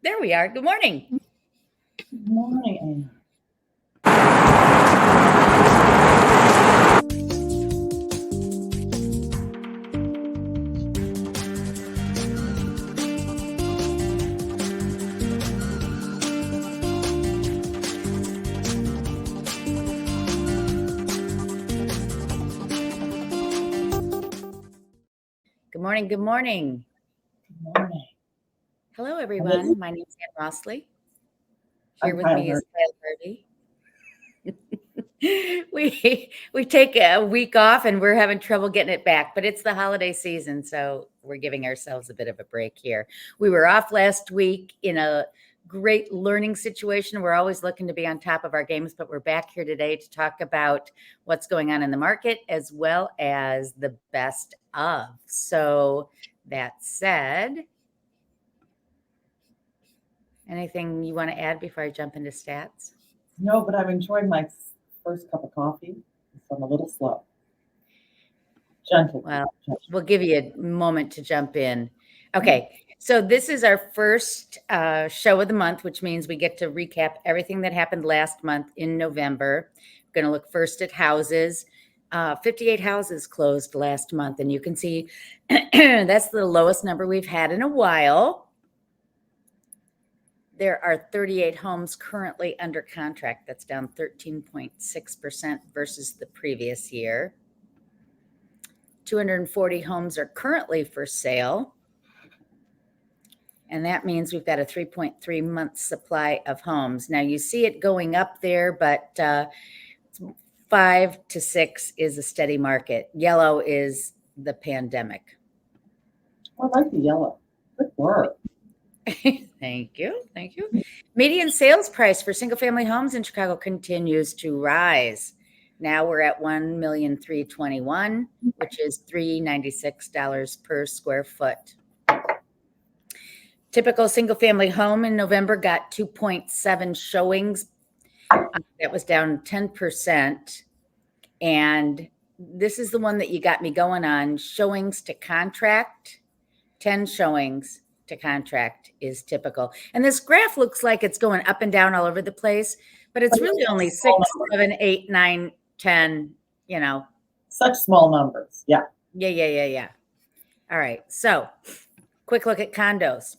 There we are. Good morning. Good morning. Good morning. Good morning. Good morning. Hello, everyone. My name is Ann Rossley. Here with me is Harvey. we take a week off and we're having trouble getting it back, but it's the holiday season, so we're giving ourselves a bit of a break here. We were off last week in a great learning situation. We're always looking to be on top of our games, but we're back here today to talk about what's going on in the market as well as the best of. So that said, anything you want to add before I jump into stats? No, but I've enjoyed my first cup of coffee, so I'm a little slow. Gentle. Well, we'll give you a moment to jump in. Okay, so this is our first show of the month, which means we get to recap everything that happened last month in November. We're going to look first at houses. 58 houses closed last month, and you can see that's the lowest number we've had in a while. There are 38 homes currently under contract. That's down 13.6% versus the previous year. 240 homes are currently for sale. And that means we've got a 3.3 month supply of homes. Now you see it going up there, but 5 to 6 is a steady market. Yellow is the pandemic. I like the yellow. Good work. Thank you. Thank you. Median sales price for single family homes in Chicago continues to rise. Now we're at $1,321,000, which is $396 per square foot. Typical single family home in November got 2.7 showings. That was down 10%. And this is the one that you got me going on. Showings to contract, 10 showings to contract is typical. And this graph looks like it's going up and down all over the place, but it's really only 6, 7, 8, 9, 10, you know. Such small numbers. Yeah. Yeah. All right. So quick look at condos.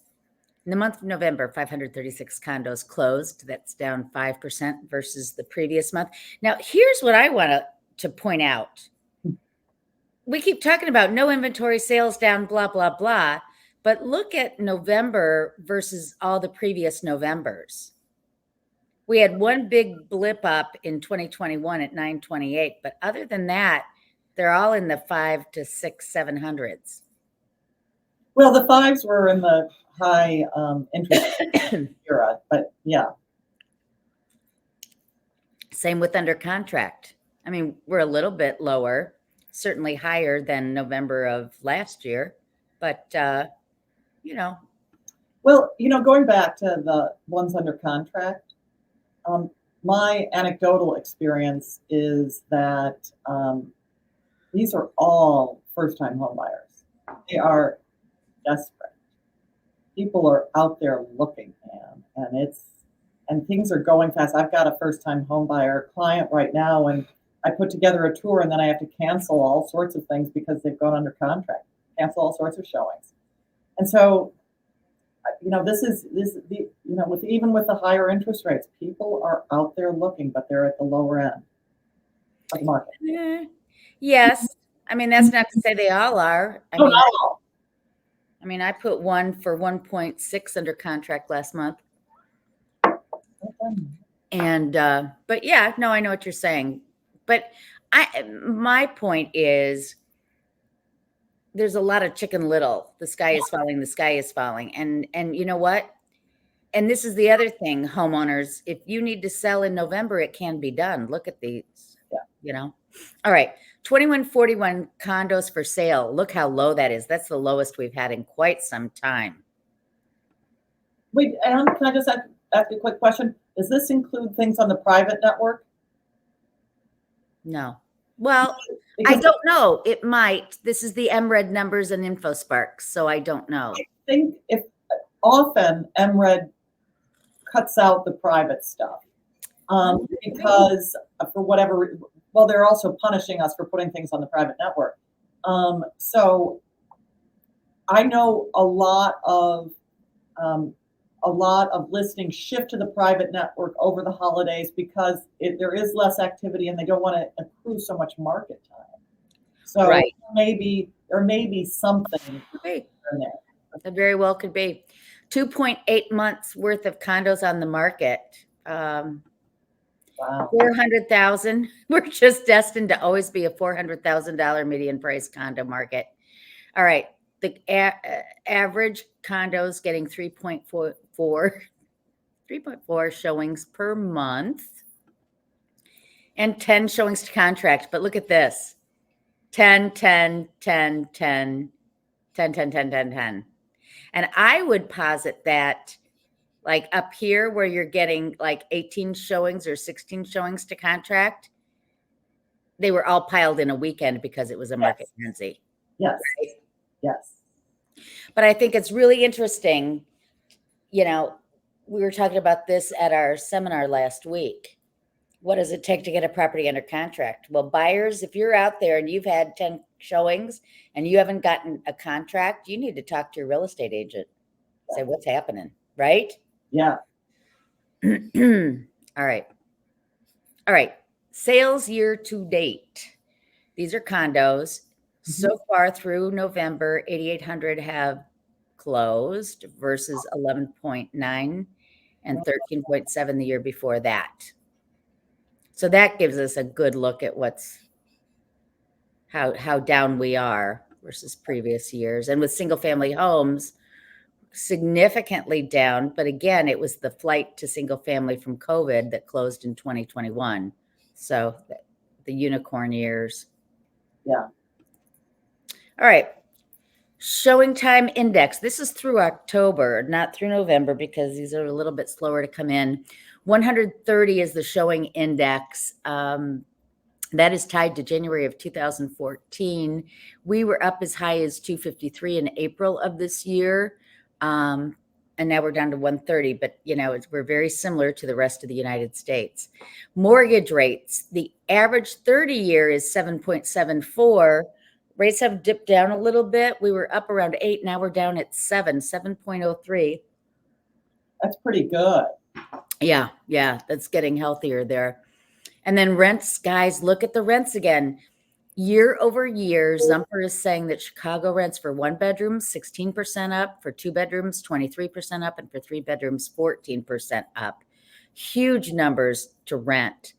In the month of November, 536 condos closed. That's down 5% versus the previous month. Now, here's what I want to point out. We keep talking about no inventory, sales down, blah, blah, blah. But look at November versus all the previous Novembers. We had one big blip up in 2021 at 928. But other than that, they're all in the 5 to 6, 700s. Well, the 5s were in the high interest era, but yeah. Same with under contract. I mean, we're a little bit lower, certainly higher than November of last year, but you know. Well, going back to the ones under contract, my anecdotal experience is that these are all first-time home buyers. They are desperate. People are out there looking, and things are going fast. I've got a first-time home buyer client right now, and I put together a tour, and then I have to cancel all sorts of things because they've gone under contract, cancel all sorts of showings. And so, even with the higher interest rates, people are out there looking, but they're at the lower end of the market. Yes. I mean, that's not to say they all are. No, not all. I mean, I put one for 1.6 under contract last month. And, but yeah, no, I know what you're saying. But my point is there's a lot of Chicken Little. The sky is falling, the sky is falling. And you know what? And this is the other thing, homeowners, if you need to sell in November, it can be done. Look at these, All right. 2141 condos for sale. Look how low that is. That's the lowest we've had in quite some time. Wait, Anne, can I just ask a quick question? Does this include things on the private network? No. Well, I don't know. It might. This is the MRED numbers and InfoSpark, so I don't know. I think often MRED cuts out the private stuff because for whatever, well, they're also punishing us for putting things on the private network. So I know a lot of listings shift to the private network over the holidays because there is less activity and they don't want to accrue so much market time. So Right. there may be something Okay. in there. That very well could be. 2.8 months worth of condos on the market. Wow. 400,000. We're just destined to always be a $400,000 median price condo market. All right. The average condos getting 3.4 showings per month and 10 showings to contract. But look at this. 10, 10, 10, 10, 10, 10, 10, 10, 10. And I would posit that like up here where you're getting like 18 showings or 16 showings to contract, they were all piled in a weekend because it was a market frenzy. Yes. Right? Yes. But I think it's really interesting. You know, we were talking about this at our seminar last week. What does it take to get a property under contract? Well, buyers, if you're out there and you've had 10 showings and you haven't gotten a contract, you need to talk to your real estate agent. Say, what's happening, right? Yeah. All right. All right. Sales year to date. These are condos. So far through November, 8,800 have closed versus 11.9 and 13.7 the year before that. So that gives us a good look at how down we are versus previous years. And with single family homes, significantly down. But again, it was the flight to single family from COVID that closed in 2021. So the unicorn years. Yeah. All right. Showing time index. This is through October, not through November, because these are a little bit slower to come in. 130 is the showing index. That is tied to January of 2014. We were up as high as 253 in April of this year. And now we're down to 130, but we're very similar to the rest of the United States. Mortgage rates, the average 30-year is 7.74. Rates have dipped down a little bit. We were up around 8. Now we're down at 7.03. That's pretty good. Yeah, that's getting healthier there. And then rents, guys, look at the rents again. Year over year, Zumper is saying that Chicago rents for 1 bedroom, 16% up, for 2 bedrooms, 23% up, and for 3 bedrooms, 14% up. Huge numbers to rent.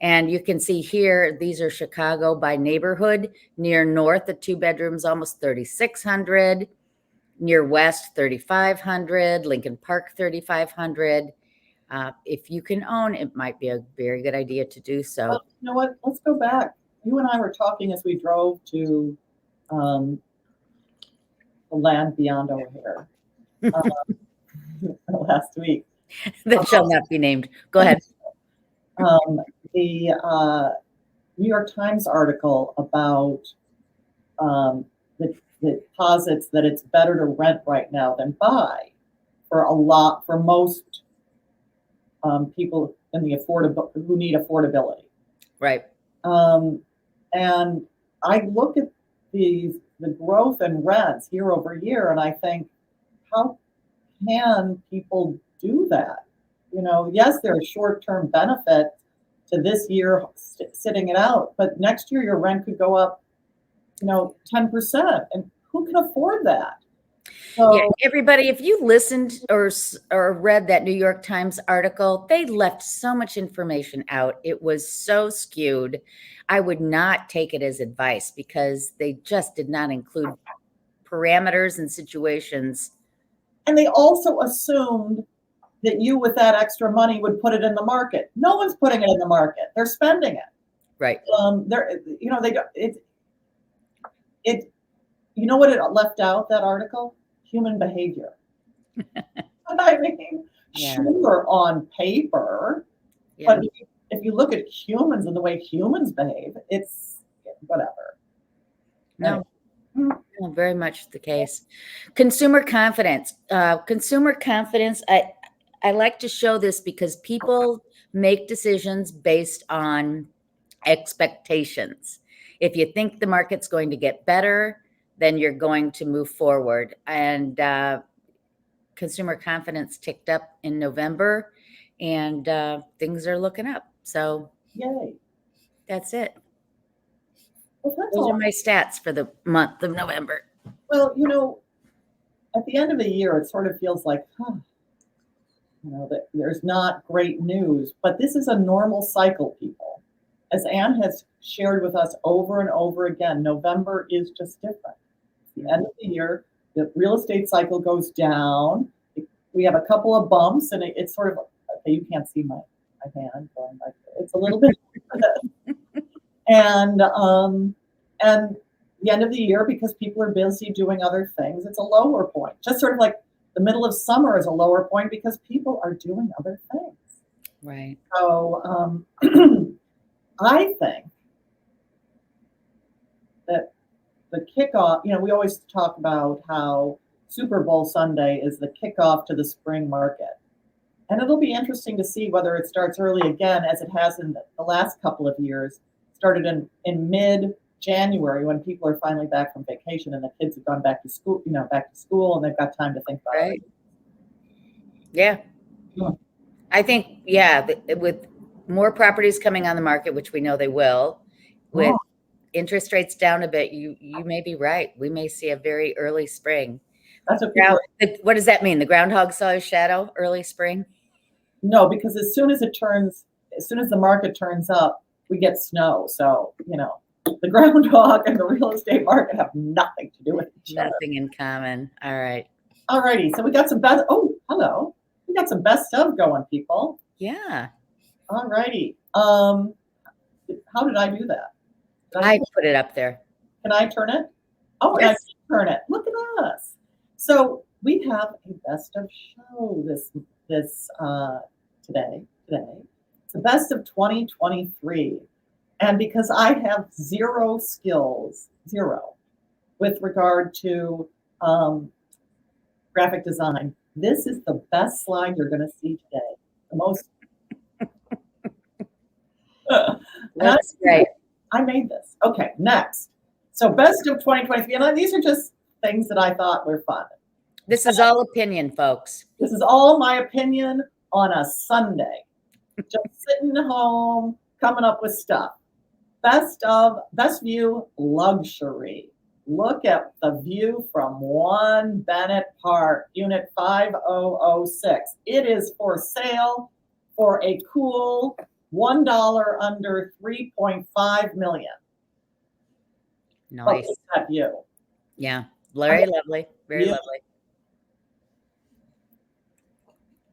And you can see here, these are Chicago by neighborhood. Near north, the 2 bedrooms, almost 3,600. Near west, 3,500. Lincoln Park, 3,500. If you can own, it might be a very good idea to do so. Well, you know what? Let's go back. You and I were talking as we drove to the land beyond over here last week. That shall not be named. Go ahead. The New York Times article about the posits that it's better to rent right now than buy for most people in the who need affordability. Right. And I look at the growth in rents year over year, and I think, how can people do that? Yes, there are short-term benefits to this year sitting it out, but next year your rent could go up, 10%, and who can afford that? So, yeah, everybody, if you listened or read that New York Times article, they left so much information out. It was so skewed. I would not take it as advice because they just did not include parameters and situations. And they also assumed that you, with that extra money, would put it in the market. No one's putting it in the market. They're spending it. Right. You know what it left out, that article? Human behavior. I mean, Yeah. Sure, on paper, Yeah. but if you look at humans and the way humans behave, it's whatever. No. Well, very much the case. Consumer confidence. Consumer confidence. I like to show this because people make decisions based on expectations. If you think the market's going to get better, then you're going to move forward. And consumer confidence ticked up in November, and things are looking up. So Yay. that's it. Well, that's Those all. are my stats for the month of November. Well, at the end of the year, it sort of feels like, that there's not great news, but this is a normal cycle, people. As Anne has shared with us over and over again, November is just different. At the end of the year, the real estate cycle goes down. We have a couple of bumps, and it's sort of, okay, you can't see my hand going like it's a little bit, and the end of the year, because people are busy doing other things, it's a lower point. Just sort of like the middle of summer is a lower point because people are doing other things. Right. So I think that the kickoff, we always talk about how Super Bowl Sunday is the kickoff to the spring market. And it'll be interesting to see whether it starts early again, as it has in the last couple of years. Started in mid-January, when people are finally back from vacation and the kids have gone back to school, and they've got time to think about Right. it. Yeah. Yeah. I think, with more properties coming on the market, which we know they will, with interest rates down a bit, you may be right. We may see a very early spring. That's what people Now, what does that mean? The groundhog saw his shadow, early spring? No, because as soon as the market turns up, we get snow. So, the groundhog and the real estate market have nothing to do with each other. Nothing in common. All right. All righty. So we got some best. Oh, hello. We got some best of going, people. Yeah. All righty. How did I do that? I put it up there. Can I turn it? Oh, yes. And I can turn it. Look at us. So we have a best of show this today. It's the best of 2023. And because I have zero skills, with regard to graphic design, this is the best slide you're going to see today. The most. That's great. I made this. Okay, next. So best of 2023. And these are just things that I thought were fun. This is all opinion, folks. This is all my opinion on a Sunday. Just sitting home, coming up with stuff. Best view, luxury. Look at the view from 1 Bennett Park, unit 5006. It is for sale for a cool $1 under 3.5 million. Nice. Look at that view. Yeah, very lovely. Very lovely.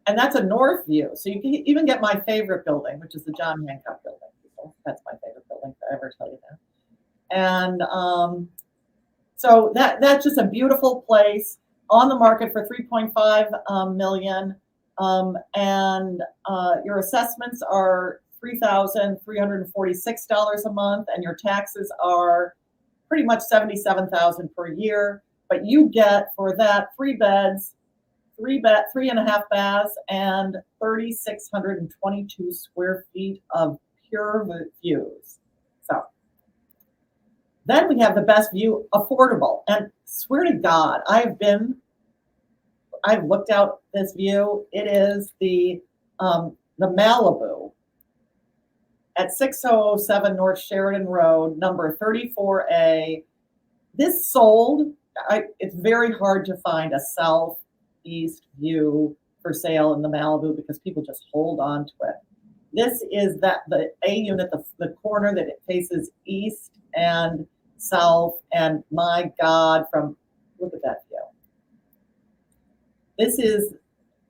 And that's a north view. So you can even get my favorite building, which is the John Hancock building. People. That's my favorite building, if I ever tell you that. And so that's just a beautiful place, on the market for 3.5 million. And your assessments are $3,346 a month, and your taxes are pretty much $77,000 per year. But you get for that 3 beds, 3.5 baths, and 3,622 square feet of pure views. So then we have the best view, affordable. And swear to God, I've looked out this view. It is the Malibu at 6007 North Sheridan Road, number 34A. This sold. It's very hard to find a southeast view for sale in the Malibu because people just hold on to it. This is the A unit, the corner that it faces east and south, and my God, look at that view. This is,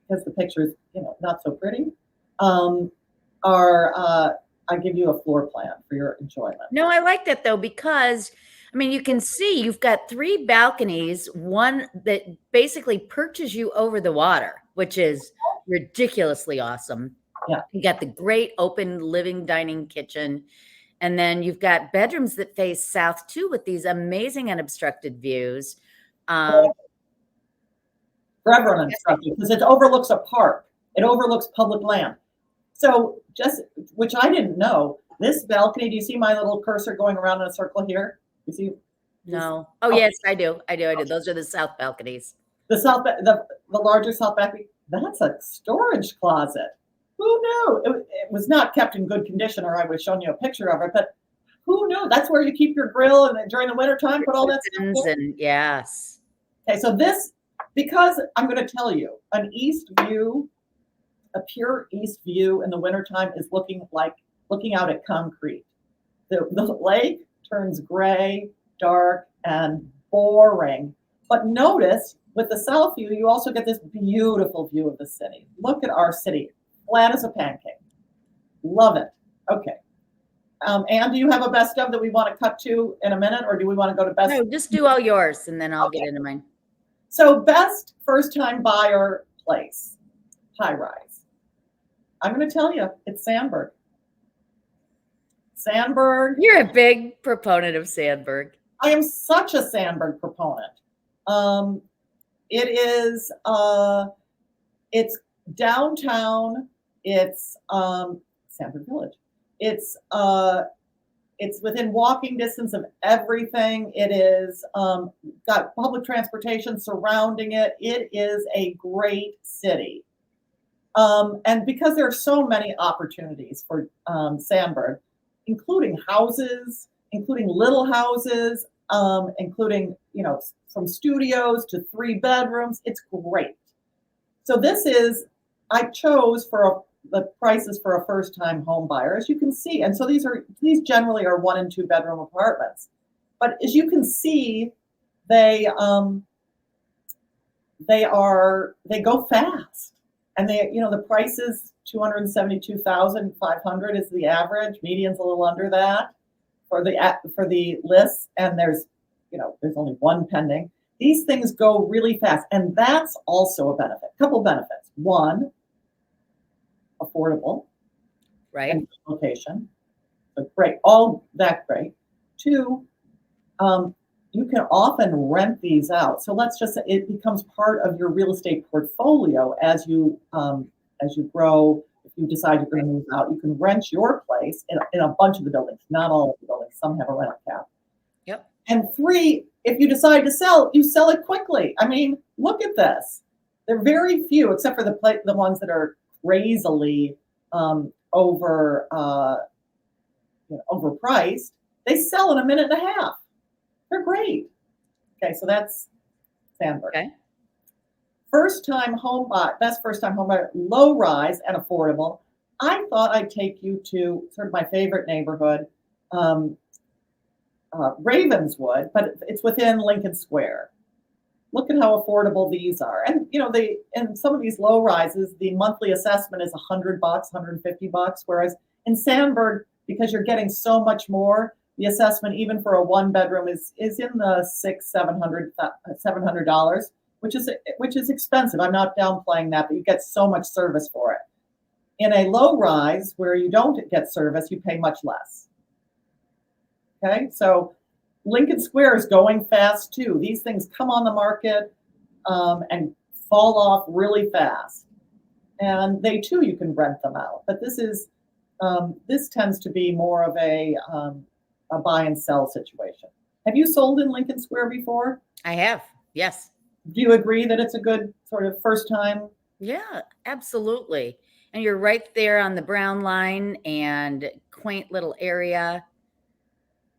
because the picture is not so pretty. I give you a floor plan for your enjoyment. No, I like that though, because you can see you've got 3 balconies, one that basically perches you over the water, which is ridiculously awesome. Yeah. You got the great open living, dining, kitchen. And then you've got bedrooms that face south too, with these amazing unobstructed views. Forever unobstructed, because it overlooks a park. It overlooks public land. So just, which I didn't know, this balcony, do you see my little cursor going around in a circle here? You see? No. Oh, yes, I do. I do. Those are the south balconies. The larger south balcony, that's a storage closet. Who knew? It was not kept in good condition, or I would have shown you a picture of it, but who knew? That's where you keep your grill, and then during the wintertime, put all that stuff there. And yes. Okay, so this, because I'm going to tell you, an east view, a pure east view in the wintertime is looking out at concrete. The lake turns gray, dark, and boring. But notice, with the south view, you also get this beautiful view of the city. Look at our city, flat as a pancake. Love it. Okay. Anne, do you have a best of that we want to cut to in a minute, or do we want to go to best? No, just do all yours, and then I'll get into mine. So best first-time buyer place, high rise. I'm going to tell you, it's Sandburg. Sandburg. You're a big proponent of Sandburg. I am such a Sandburg proponent. It is, it's downtown. It's Sandburg Village. It's within walking distance of everything. It is got public transportation surrounding it. It is a great city. And because there are so many opportunities for Sandburg, including houses, including little houses, including, from studios to 3 bedrooms, it's great. So this is, I chose the prices for a first-time home buyer, as you can see. And so these generally are 1 and 2 bedroom apartments. But as you can see, they go fast. And the price is $272,500 is the average. Median's a little under that for the lists. And there's only 1 pending. These things go really fast, and that's also a benefit. Couple benefits. 1, affordable, right? And location. So great, all that great. 2, you can often rent these out. So let's just say it becomes part of your real estate portfolio as you grow. If you decide you're going to move out, you can rent your place in a bunch of the buildings, not all of the buildings. Some have a rental cap. Yep. And 3, if you decide to sell, you sell it quickly. I mean, look at this. There are very few, except for the ones that are crazily overpriced. They sell in a minute and a half. They're great. Okay, so that's Sandburg. Okay. First-time home buyer, best first-time home buyer, low rise and affordable. I thought I'd take you to sort of my favorite neighborhood, Ravenswood, but it's within Lincoln Square. Look at how affordable these are. And in some of these low rises, the monthly assessment is $100, $150, whereas in Sandburg, because you're getting so much more, the assessment, even for a 1 bedroom, is in the $700, which is expensive. I'm not downplaying that, but you get so much service for it. In a low rise where you don't get service, you pay much less. Okay, so Lincoln Square is going fast too. These things come on the market and fall off really fast, and they too, you can rent them out. But this tends to be more of a buy and sell situation. Have you sold in Lincoln Square before? I have, yes. Do you agree that it's a good sort of first time? Yeah, absolutely. And you're right there on the Brown line, and quaint little area.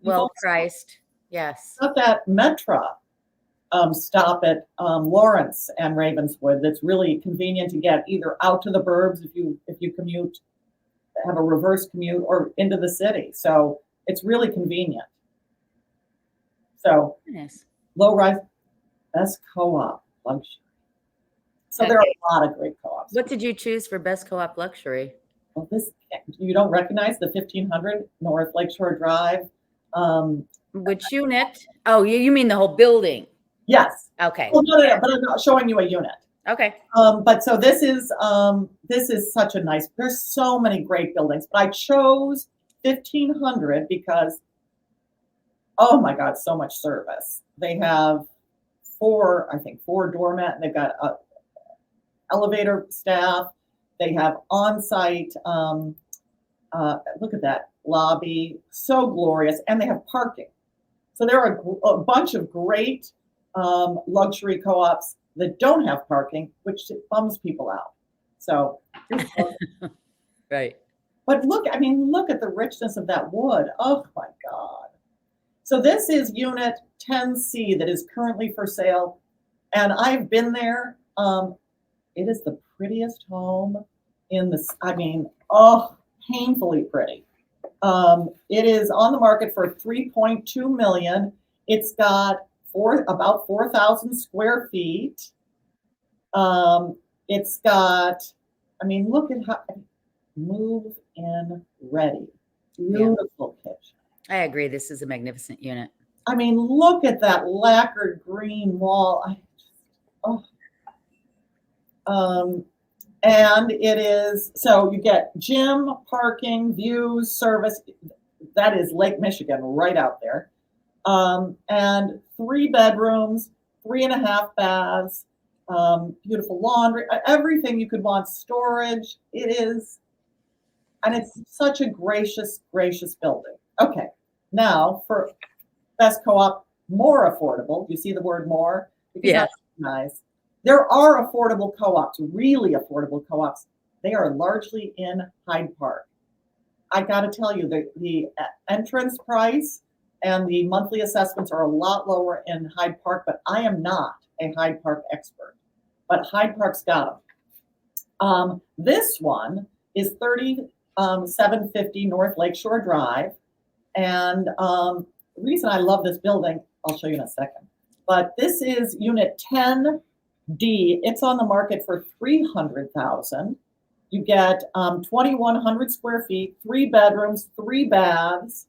Well priced. Yes. Got that Metra stop at Lawrence and Ravenswood that's really convenient to get either out to the burbs if you commute, have a reverse commute, or into the city. So it's really convenient. So nice. Low rise, best co-op luxury. So there are a lot of great co-ops. What did you choose for best co-op luxury? Well, you don't recognize the 1500 North Lakeshore Drive. Which unit? Oh, you mean the whole building? Yes. Okay. Well, no, but I'm not showing you a unit. Okay. But so this is such a nice. There's so many great buildings, but I chose 1,500 because, oh my God, so much service. They have four doormat, and they've got elevator staff. They have on-site, look at that lobby, so glorious, and they have parking. So there are a bunch of great luxury co-ops that don't have parking, which bums people out. So, Right. but look at the richness of that wood. Oh my God. So this is unit 10C that is currently for sale. And I've been there. It is the prettiest home in this, painfully pretty. It is on the market for $3.2 million. It's got about 4,000 square feet. It's got, look at how move in ready. Beautiful kitchen. I agree. This is a magnificent unit. Look at that lacquered green wall. And it is, so you get gym, parking, views, service. That is Lake Michigan right out there. And 3 bedrooms, 3.5 baths, beautiful laundry, everything you could want, storage. It is, and it's such a gracious, gracious building. Okay, now for best co-op, more affordable. You see the word more? Yeah. Nice. There are affordable co-ops, really affordable co-ops. They are largely in Hyde Park. I got to tell you, the entrance price and the monthly assessments are a lot lower in Hyde Park, but I am not a Hyde Park expert. But Hyde Park's got them. This one is 3750 North Lakeshore Drive. And the reason I love this building, I'll show you in a second. But this is unit 10D. It's on the market for $300,000. You get 2,100 square feet, 3 bedrooms, 3 baths,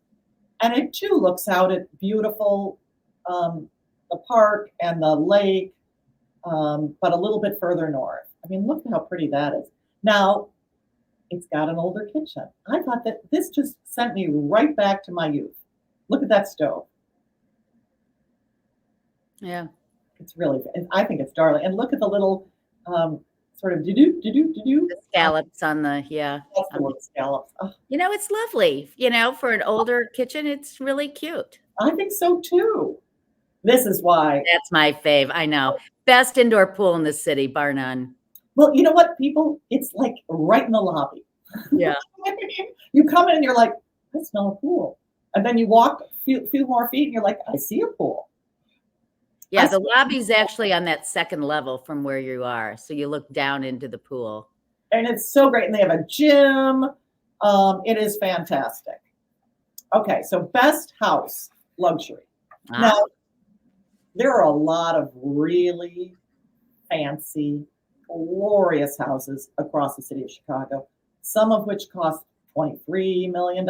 and it too looks out at beautiful the park and the lake, but a little bit further north. Look at how pretty that is. Now, it's got an older kitchen. I thought that this just sent me right back to my youth. Look at that stove. Yeah. It's really, I think it's darling. And look at the little sort of do-do. The scallops on the, That's the word, scallops. Oh, it's lovely. For an older kitchen, it's really cute. I think so too. This is why. That's my fave. I know. Best indoor pool in the city, bar none. Well, you know what, people? It's like right in the lobby. Yeah. You come in and you're like, I smell a pool. And then you walk a few more feet and you're like, I see a pool. Yeah, the lobby's actually on that second level from where you are. So you look down into the pool. And it's so great. And they have a gym. It is fantastic. Okay, so best house luxury. Now, there are a lot of really fancy, glorious houses across the city of Chicago, some of which cost $23 million,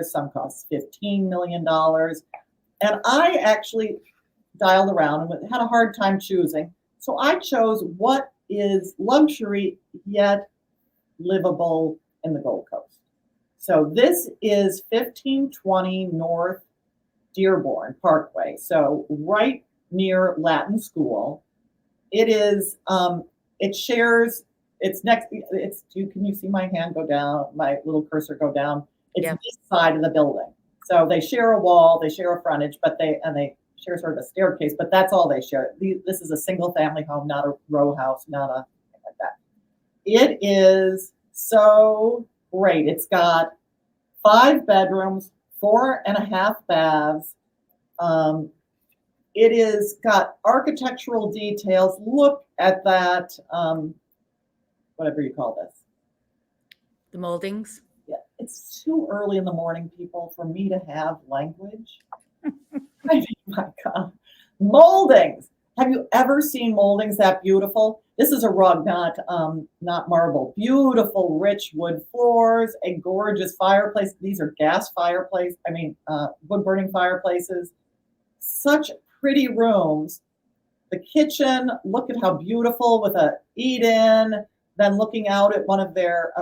some cost $15 million. And I actually dialed around and had a hard time choosing. So I chose what is luxury yet livable in the Gold Coast. So this is 1520 North Dearborn Parkway. So right near Latin School. It is, it shares, it's next, can you see my hand go down, my little cursor go down? It's this side of the building. So they share a wall, they share a frontage, but they share sort of a staircase, but that's all they share. This is a single family home, not a row house, not a thing like that. It is so great. It's got 5 bedrooms, 4.5 baths. It is got architectural details. Look at that, whatever you call this. The moldings? Yeah, it's too early in the morning, people, for me to have language. My God. Moldings. Have you ever seen moldings that beautiful? This is a rug, not marble. Beautiful, rich wood floors, a gorgeous fireplace. These are gas fireplace, wood-burning fireplaces. Such pretty rooms. The kitchen, look at how beautiful with a eat-in, then looking out at one of their,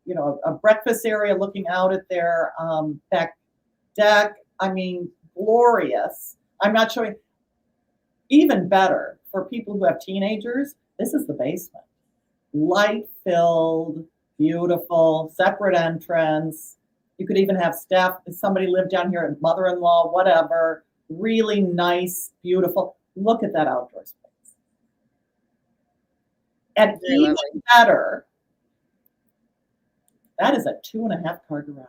a breakfast area looking out at their back deck. I mean, glorious. I'm not showing. Even better for people who have teenagers, this is the basement. Light filled, beautiful, separate entrance. You could even have staff, if somebody lived down here, mother-in-law, whatever. Really nice, beautiful. Look at that outdoor space. And even better, that is a 2.5-car garage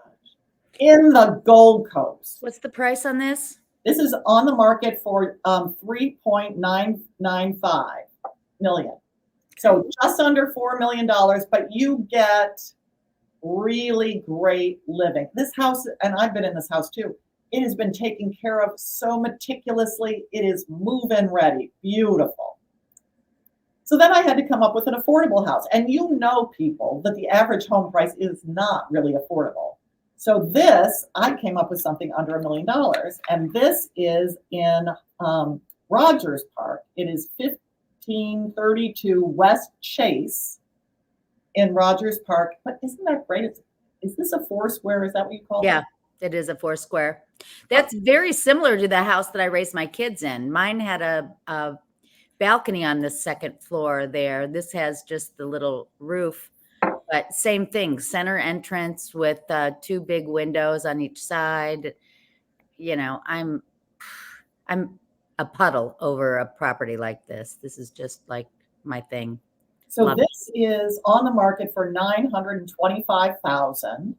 in the Gold Coast. What's the price on this? This is on the market for $3.995 million. So just under $4 million, but you get really great living. This house, and I've been in this house too, it has been taken care of so meticulously. It is move-in ready, beautiful. So then I had to come up with an affordable house. And you know, people, that the average home price is not really affordable. So this, I came up with something under $1 million. And this is in Rogers Park. It is 1532 West Chase in Rogers Park. But isn't that great? Is this a 4-square? Is that what you call it? Yeah, it is a 4-square. That's very similar to the house that I raised my kids in. Mine had a balcony on the second floor there. This has just the little roof, but same thing, center entrance with 2 big windows on each side. I'm a puddle over a property like this. This is just like my thing. So Love this is on the market for $925,000.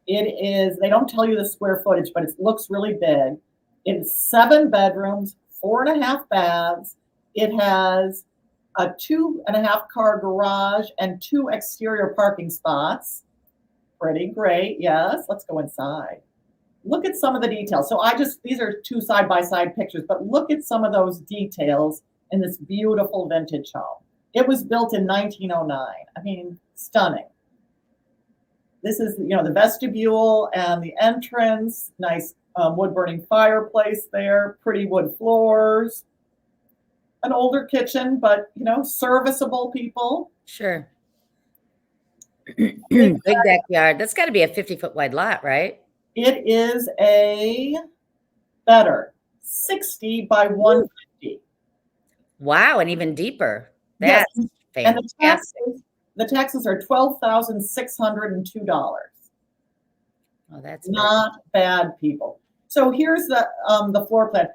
It is, they don't tell you the square footage, but it looks really big. It's 7 bedrooms, 4.5 baths. It has a 2.5-car garage and 2 exterior parking spots. Pretty great. Yes. Let's go inside. Look at some of the details. So these are 2 side-by-side pictures, but look at some of those details in this beautiful vintage home. It was built in 1909. I mean, stunning. This is, the vestibule and the entrance. Nice wood-burning fireplace there. Pretty wood floors. An older kitchen, but serviceable, people. Sure. Big backyard. That's got to be a 50-foot wide lot, right? It is a better 60 by 150. Wow, and even deeper. Yes. That's and fantastic. the taxes are $12,602. Oh, that's not bad, people. So here's the floor plan.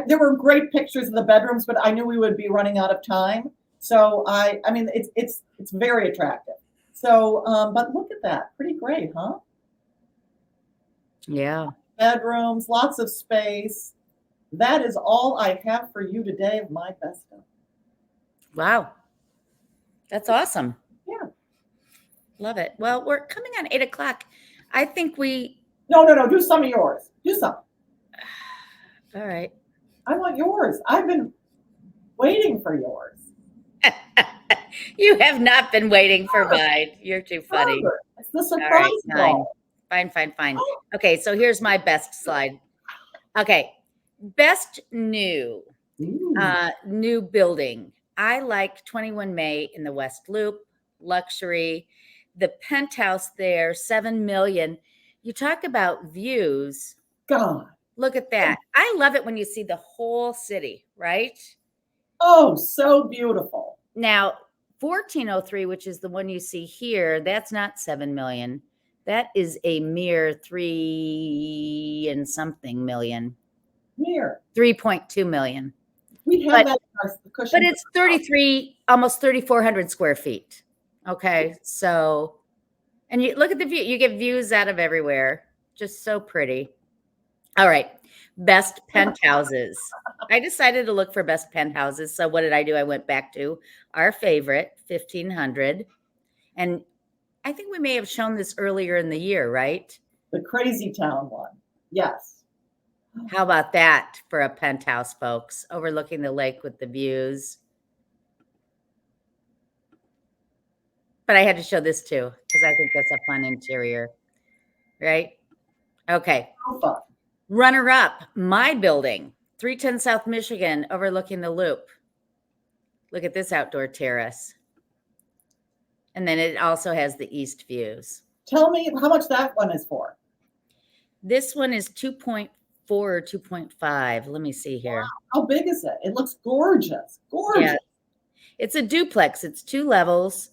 There were great pictures of the bedrooms, but I knew we would be running out of time. So I mean, it's very attractive. So, but look at that, pretty great, huh? Yeah. Bedrooms, lots of space. That is all I have for you today of my best stuff. Wow. That's awesome. Yeah. Love it. Well, we're coming on 8 o'clock. I think we. No. Do some of yours. Do some. All right. I want yours. I've been waiting for yours. You have not been waiting for mine. You're too funny. It's the surprise ball. Fine. Okay, so here's my best slide. Okay, best new building. I like 21 May in the West Loop, luxury. The penthouse there, 7 million. You talk about views. God. Look at that. I love it when you see the whole city, right? Oh, so beautiful. Now, 1403, which is the one you see here, that's not 7 million. That is a mere 3 and something million. Mere 3.2 million. We have that in our cushion. But it's 33, almost 3,400 square feet. Okay, so, and you look at the view. You get views out of everywhere. Just so pretty. All right, best penthouses. I decided to look for best penthouses. So what did I do? I went back to our favorite, 1500. And I think we may have shown this earlier in the year, right? The Crazy Town one. Yes. How about that for a penthouse, folks? Overlooking the lake with the views. But I had to show this too, because I think that's a fun interior, right? Okay. So fun. Runner up, my building, 310 South Michigan, overlooking the loop. Look at this outdoor terrace. And then it also has the east views. Tell me how much that one is for. This one is 2.4 or 2.5. Let me see here. Wow. How big is it? It looks gorgeous. Gorgeous. Yeah. It's a duplex. It's 2 levels.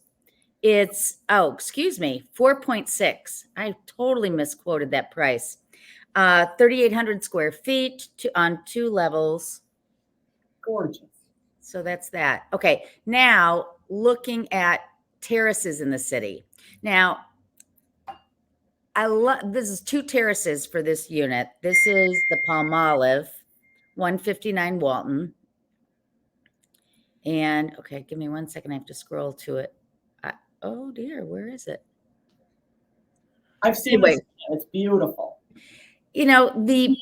It's, 4.6. I totally misquoted that price. 3,800 square feet on 2 levels. Gorgeous. So that's that. Okay. Now looking at terraces in the city. Now, this is 2 terraces for this unit. This is the Palmolive, 159 Walton. And okay, give me 1 second. I have to scroll to it. Oh dear, where is it? I've seen this. It's beautiful. You know, the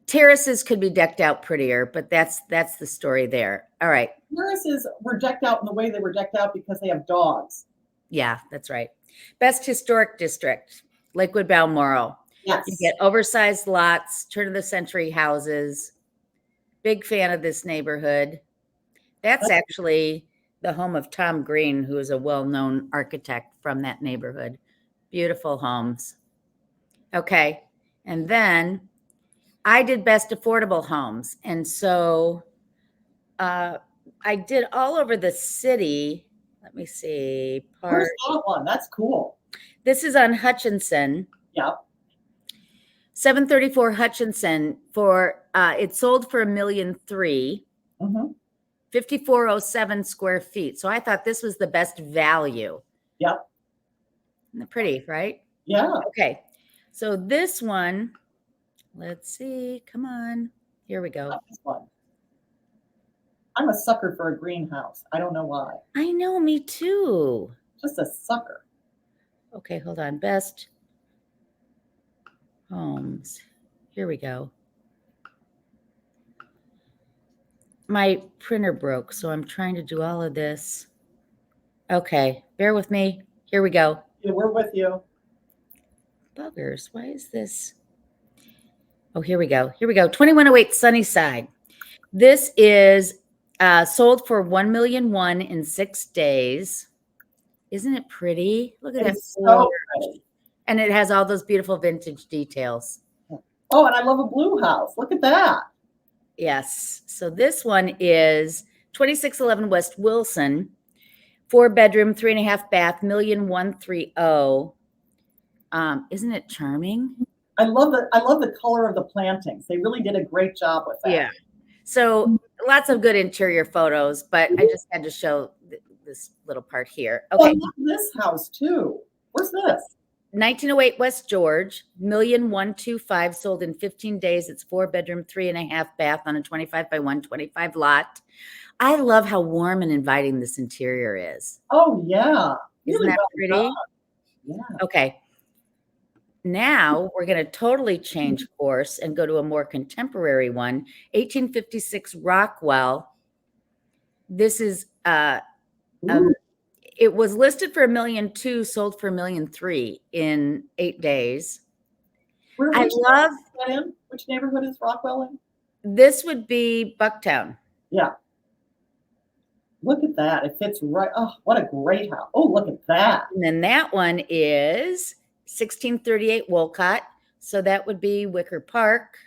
terraces could be decked out prettier, but that's the story there. All right. Terraces were decked out in the way they were decked out because they have dogs. Yeah, that's right. Best historic district, Lakewood, Balmoral. Yes. You get oversized lots, turn of the century houses. Big fan of this neighborhood. That's actually the home of Tom Green, who is a well-known architect from that neighborhood. Beautiful homes. Okay. And then I did best affordable homes. And so I did all over the city. Let me see. Where's that one? That's cool. This is on Hutchinson. Yep. 734 Hutchinson for it sold for $1.3 million. 5407 square feet. So I thought this was the best value. Yep. Isn't that pretty, right? Yeah. Okay. So this one, let's see. Come on. Here we go. This one. I'm a sucker for a greenhouse. I don't know why. I know, me too. Just a sucker. Okay, hold on. Best homes. Here we go. My printer broke, so I'm trying to do all of this. Okay, bear with me. Here we go. Yeah, we're with you. Buggers, why is this? Oh, here we go. Here we go. 2108 Sunnyside. This is sold for $1.1 million in 6 days. Isn't it pretty? Look at that. So pretty. And it has all those beautiful vintage details. Oh, and I love a blue house. Look at that. Yes. So this one is 2611 West Wilson, 4-bedroom, 3.5 bath, $1.130 million. Isn't it charming? I love the color of the plantings. They really did a great job with that. Yeah. So lots of good interior photos, but I just had to show this little part here. Okay. Oh, I love this house too. Where's this? 1908 West George, $1.125 million, sold in 15 days. It's 4-bedroom, 3.5 bath on a 25 by 125 lot. I love how warm and inviting this interior is. Oh yeah. Isn't that pretty? Yeah. Okay. Now we're going to totally change course and go to a more contemporary one. 1856 Rockwell. This is it was listed for $1.2 million, sold for $1.3 million in 8 days. I love that. Which neighborhood is Rockwell in? This would be Bucktown. Yeah. Look at that. It fits right. Oh, what a great house. Oh, look at that. And then that one is 1638 Wolcott. So that would be Wicker Park,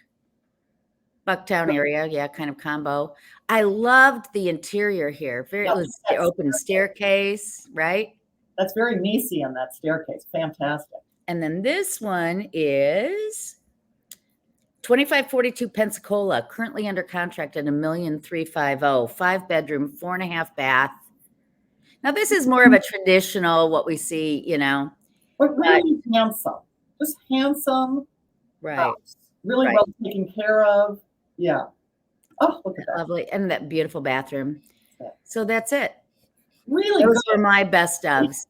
Bucktown area. Yeah, kind of combo. I loved the interior here. It was the open staircase, right? That's very Nisian, that staircase. Fantastic. And then this one is 2542 Pensacola, currently under contract at $1.350 million, 5-bedroom, 4.5 bath. Now this is more of a traditional, what we see, But really handsome. Just handsome. Right. House. Really well taken care of. Yeah. Oh, look at that. Lovely. And that beautiful bathroom. Yeah. So that's it. Really Those were my best ofs.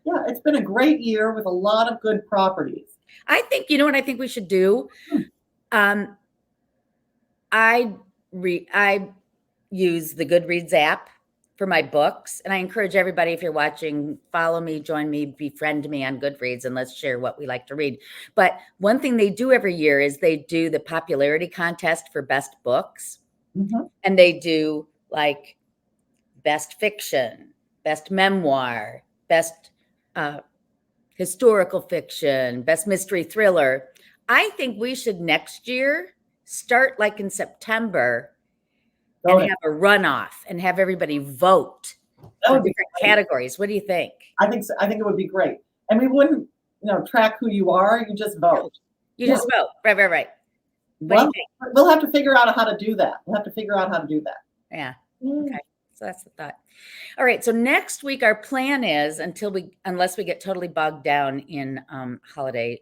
Yeah, it's been a great year with a lot of good properties. I think, you know what I think we should do? I use the Goodreads app for my books. And I encourage everybody, if you're watching, follow me, join me, befriend me on Goodreads, and let's share what we like to read. But one thing they do every year is they do the popularity contest for best books. Mm-hmm. And they do like best fiction, best memoir, best historical fiction, best mystery thriller. I think we should next year start like in September and have a runoff and have everybody vote That for would be different great. categories. What do you think? I think so. I think it would be great. And we wouldn't, track who you are. You just vote. You just vote. Right. What do you think? We'll have to figure out how to do that. Yeah. Okay. So that's the thought. All right. So next week, our plan is unless we get totally bogged down in holiday,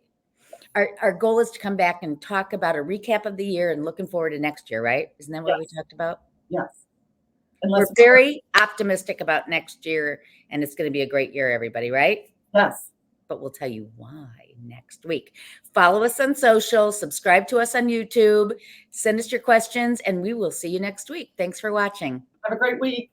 our goal is to come back and talk about a recap of the year and looking forward to next year, right? Isn't that what we talked about? Yes. We're very optimistic about next year, and it's going to be a great year, everybody, right? Yes. But we'll tell you why next week. Follow us on social, subscribe to us on YouTube, send us your questions, and we will see you next week. Thanks for watching. Have a great week.